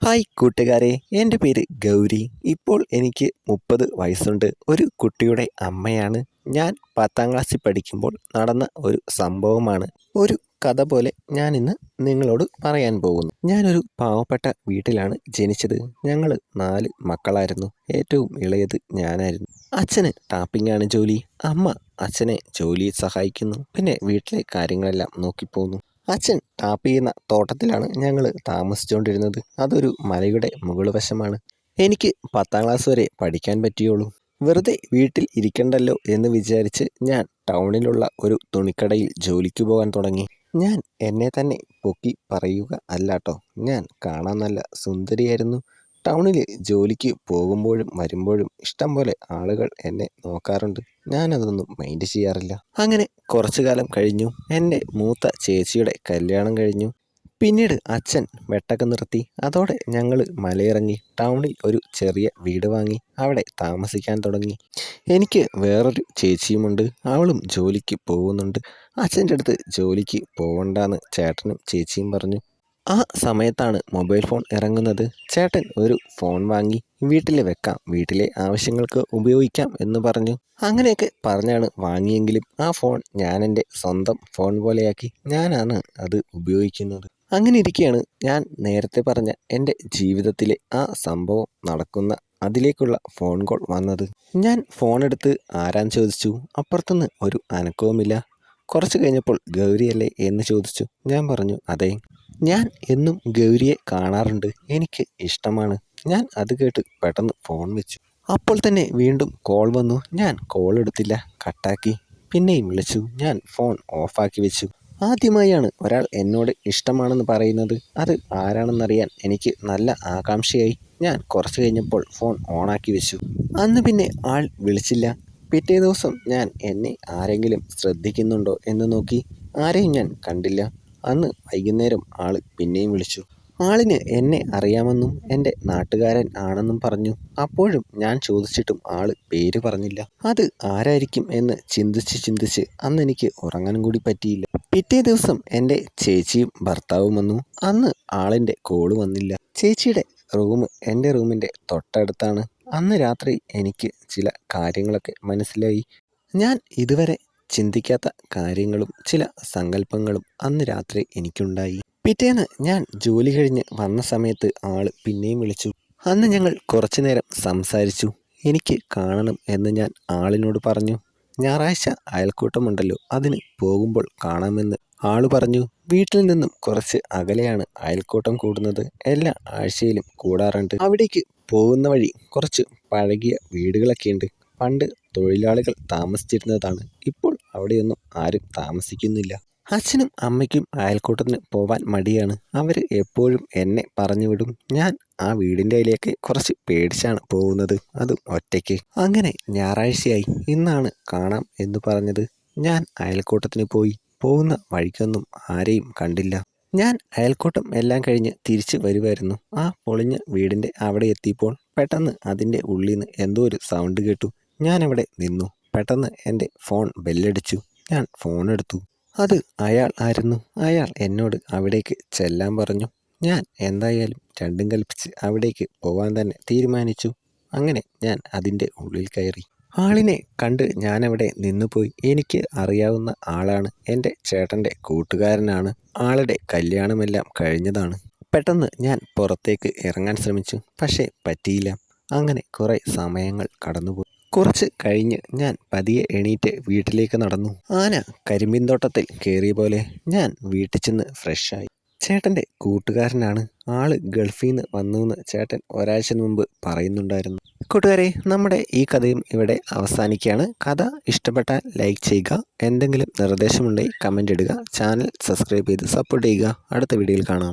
Hi കൂട്ടുകാരെ, എൻ്റെ പേര് ഗൗരി. ഇപ്പോൾ എനിക്ക് 30 വയസ്സുണ്ട്. ഒരു കുട്ടിയുടെ അമ്മയാണ്. ഞാൻ 10ാം ക്ലാസ്സിൽ പഠിക്കുമ്പോൾ നടന്ന ഒരു സംഭവമാണ്. ഒരു കഥ പോലെ ഞാനിന്ന് നിങ്ങളോട് പറയാൻ പോകുന്നു. ഞാനൊരു പാവപ്പെട്ട വീട്ടിലാണ് ജനിച്ചത്. ഞങ്ങൾ 4 മക്കളായിരുന്നു. ഏറ്റവും ഇളയത് ഞാനായിരുന്നു. അച്ഛന് ടാപ്പിംഗാണ് ജോലി. അമ്മ അച്ഛനെ ജോലിയിൽ സഹായിക്കുന്നു. പിന്നെ വീട്ടിലെ കാര്യങ്ങളെല്ലാം നോക്കിപ്പോകുന്നു. അച്ഛൻ ടാപ്പ് ചെയ്യുന്ന തോട്ടത്തിലാണ് ഞങ്ങൾ താമസിച്ചുകൊണ്ടിരുന്നത്. അതൊരു മലയുടെ മുകൾ വശമാണ്. എനിക്ക് 10ാം ക്ലാസ് വരെ പഠിക്കാൻ പറ്റിയുള്ളൂ. വെറുതെ വീട്ടിൽ ഇരിക്കണ്ടല്ലോ എന്ന് വിചാരിച്ച് ഞാൻ ടൗണിലുള്ള ഒരു തുണിക്കടയിൽ ജോലിക്ക് പോകാൻ തുടങ്ങി. ഞാൻ എന്നെ തന്നെ പൊക്കി പറയുക അല്ലാട്ടോ, ഞാൻ കാണാൻ നല്ല സുന്ദരിയായിരുന്നു. ടൗണിൽ ജോലിക്ക് പോകുമ്പോഴും വരുമ്പോഴും ഇഷ്ടം പോലെ ആളുകൾ എന്നെ നോക്കാറുണ്ട്. ഞാനതൊന്നും മൈൻഡ് ചെയ്യാറില്ല. അങ്ങനെ കുറച്ചു കാലം കഴിഞ്ഞു. എൻ്റെ മൂത്ത ചേച്ചിയുടെ കല്യാണം കഴിഞ്ഞു. പിന്നീട് അച്ഛൻ വെട്ടൊക്കെ നിർത്തി. അതോടെ ഞങ്ങൾ മലയിറങ്ങി ടൗണിൽ ഒരു ചെറിയ വീട് വാങ്ങി അവിടെ താമസിക്കാൻ തുടങ്ങി. എനിക്ക് വേറൊരു ചേച്ചിയുമുണ്ട്. അവളും ജോലിക്ക് പോകുന്നുണ്ട്. അച്ഛൻ്റെ അടുത്ത് ജോലിക്ക് പോവണ്ടാന്ന് ചേട്ടനും ചേച്ചിയും പറഞ്ഞു. ആ സമയത്താണ് മൊബൈൽ ഫോൺ ഇറങ്ങുന്നത്. ചേട്ടൻ ഒരു ഫോൺ വാങ്ങി വീട്ടിൽ വെക്കാം, വീട്ടിലെ ആവശ്യങ്ങൾക്ക് ഉപയോഗിക്കാം എന്ന് പറഞ്ഞു. അങ്ങനെയൊക്കെ പറഞ്ഞാണ് വാങ്ങിയെങ്കിലും ആ ഫോൺ ഞാൻ എൻ്റെ സ്വന്തം ഫോൺ പോലെയാക്കി. ഞാനാണ് അത് ഉപയോഗിക്കുന്നത്. അങ്ങനെ ഇരിക്കെയാണ് ഞാൻ നേരത്തെ പറഞ്ഞ എൻ്റെ ജീവിതത്തിലെ ആ സംഭവം നടക്കുന്ന അതിലേക്കുള്ള ഫോൺ കോൾ വന്നത്. ഞാൻ ഫോൺ എടുത്ത് ആരാന്ന് ചോദിച്ചു. അപ്പുറത്തുനിന്ന് ഒരു അനക്കവുമില്ല. കുറച്ച് കഴിഞ്ഞപ്പോൾ ഗൗരിയല്ലേ എന്ന് ചോദിച്ചു. ഞാൻ പറഞ്ഞു അതെ. ഞാൻ എന്നും ഗൗരിയെ കാണാറുണ്ട്. എനിക്ക് ഇഷ്ടമാണ്. ഞാൻ അത് കേട്ട് പെട്ടെന്ന് ഫോൺ വെച്ചു. അപ്പോൾ തന്നെ വീണ്ടും കോൾ വന്നു. ഞാൻ കോൾ എടുത്തില്ല, കട്ടാക്കി. പിന്നെയും വിളിച്ചു. ഞാൻ ഫോൺ ഓഫാക്കി വെച്ചു. ആദ്യമായാണ് ഒരാൾ എന്നോട് ഇഷ്ടമാണെന്ന് പറയുന്നത്. അത് ആരാണെന്നറിയാൻ എനിക്ക് നല്ല ആകാംക്ഷയായി. ഞാൻ കുറച്ച് കഴിഞ്ഞപ്പോൾ ഫോൺ ഓണാക്കി വെച്ചു. അന്ന് പിന്നെ ആൾ വിളിച്ചില്ല. പിറ്റേ ദിവസം ഞാൻ എന്നെ ആരെങ്കിലും ശ്രദ്ധിക്കുന്നുണ്ടോ എന്ന് നോക്കി. ആരെയും ഞാൻ കണ്ടില്ല. അന്ന് വൈകുന്നേരം ആൾ പിന്നെയും വിളിച്ചു. ആളിന് എന്നെ അറിയാമെന്നും എൻ്റെ നാട്ടുകാരൻ ആണെന്നും പറഞ്ഞു. അപ്പോഴും ഞാൻ ചോദിച്ചിട്ടും ആൾ പേര് പറഞ്ഞില്ല. അത് ആരായിരിക്കും എന്ന് ചിന്തിച്ച് അന്ന് എനിക്ക് ഉറങ്ങാനും കൂടി പറ്റിയില്ല. പിറ്റേ ദിവസം എൻ്റെ ചേച്ചിയും ഭർത്താവും വന്നു. അന്ന് ആളിൻ്റെ കോള് വന്നില്ല. ചേച്ചിയുടെ റൂം എൻ്റെ റൂമിൻ്റെ തൊട്ടടുത്താണ്. അന്ന് രാത്രി എനിക്ക് ചില കാര്യങ്ങളൊക്കെ മനസ്സിലായി. ഞാൻ ഇതുവരെ ചിന്തിക്കാത്ത കാര്യങ്ങളും ചില സങ്കല്പങ്ങളും അന്ന് രാത്രി എനിക്കുണ്ടായി. പിറ്റേന്ന് ഞാൻ ജോലി കഴിഞ്ഞ് വന്ന സമയത്ത് ആള് പിന്നെയും വിളിച്ചു. അന്ന് ഞങ്ങൾ കുറച്ചു നേരം സംസാരിച്ചു. എനിക്ക് കാണണം എന്ന് ഞാൻ ആളിനോട് പറഞ്ഞു. ഞായറാഴ്ച അയൽക്കൂട്ടമുണ്ടല്ലോ, അതിന് പോകുമ്പോൾ കാണാമെന്ന് ആള് പറഞ്ഞു. വീട്ടിൽ നിന്നും കുറച്ച് അകലെയാണ് അയൽക്കൂട്ടം കൂടുന്നത്. എല്ലാ ആഴ്ചയിലും കൂടാറുണ്ട്. അവിടേക്ക് പോകുന്ന വഴി കുറച്ച് പഴകിയ വീടുകളൊക്കെയുണ്ട്. പണ്ട് തൊഴിലാളികൾ താമസിച്ചിരുന്നതാണ്. ഇപ്പോൾ അവിടെയൊന്നും ആരും താമസിക്കുന്നില്ല. അച്ഛനും അമ്മയ്ക്കും അയൽക്കൂട്ടത്തിന് പോവാൻ മടിയാണ്. അവർ എപ്പോഴും എന്നെ പറഞ്ഞു വിടും. ഞാൻ ആ വീടിൻ്റെ അതിലേക്ക് കുറച്ച് പേടിച്ചാണ് പോകുന്നത്, അതും ഒറ്റയ്ക്ക്. അങ്ങനെ ഞായറാഴ്ചയായി. ഇന്നാണ് കാണാം എന്ന് പറഞ്ഞത്. ഞാൻ അയൽക്കൂട്ടത്തിന് പോയി. പോകുന്ന വഴിക്കൊന്നും ആരെയും കണ്ടില്ല. ഞാൻ അയൽക്കൂട്ടം എല്ലാം കഴിഞ്ഞ് തിരിച്ച് വരുമായിരുന്നു. ആ പൊളിഞ്ഞ വീടിൻ്റെ അവിടെ എത്തിയപ്പോൾ പെട്ടെന്ന് അതിൻ്റെ ഉള്ളിൽ നിന്ന് എന്തോ ഒരു സൗണ്ട് കേട്ടു. ഞാനവിടെ നിന്നു. പെട്ടെന്ന് എൻ്റെ ഫോൺ ബെല്ലടിച്ചു. ഞാൻ ഫോൺ എടുത്തു. അത് അയാൾ ആയിരുന്നു. അയാൾ എന്നോട് അവിടേക്ക് ചെല്ലാൻ പറഞ്ഞു. ഞാൻ എന്തായാലും രണ്ടും കൽപ്പിച്ച് അവിടേക്ക് പോകാൻ തന്നെ തീരുമാനിച്ചു. അങ്ങനെ ഞാൻ അതിൻ്റെ ഉള്ളിൽ കയറി. ആളിനെ കണ്ട് ഞാനവിടെ നിന്നുപോയി. എനിക്ക് അറിയാവുന്ന ആളാണ്. എൻ്റെ ചേട്ടൻ്റെ കൂട്ടുകാരനാണ്. ആളുടെ കല്യാണമെല്ലാം കഴിഞ്ഞതാണ്. പെട്ടെന്ന് ഞാൻ പുറത്തേക്ക് ഇറങ്ങാൻ ശ്രമിച്ചു. പക്ഷേ പറ്റിയില്ല. അങ്ങനെ കുറേ സമയങ്ങൾ കടന്നുപോയി. കുറച്ച് കഴിഞ്ഞ് ഞാൻ പതിയെ എണീറ്റ് വീട്ടിലേക്ക് നടന്നു. ആന കരിമ്പിൻതോട്ടത്തിൽ കയറിയ പോലെ ഞാൻ വീട്ടിൽ ചെന്ന് ഫ്രഷായി. ചേട്ടൻ്റെ കൂട്ടുകാരനാണ്. ആള് ഗൾഫിൽ നിന്ന് വന്നുവെന്ന് ചേട്ടൻ ഒരാഴ്ച മുമ്പ് പറയുന്നുണ്ടായിരുന്നു. കൂട്ടുകാരെ, നമ്മുടെ ഈ കഥയും ഇവിടെ അവസാനിക്കുകയാണ്. കഥ ഇഷ്ടപ്പെട്ടാൽ ലൈക്ക് ചെയ്യുക. എന്തെങ്കിലും നിർദ്ദേശമുണ്ടെങ്കിൽ കമൻ്റ് ഇടുക. ചാനൽ സബ്സ്ക്രൈബ് ചെയ്ത് സപ്പോർട്ട് ചെയ്യുക. അടുത്ത വീഡിയോയിൽ കാണാം.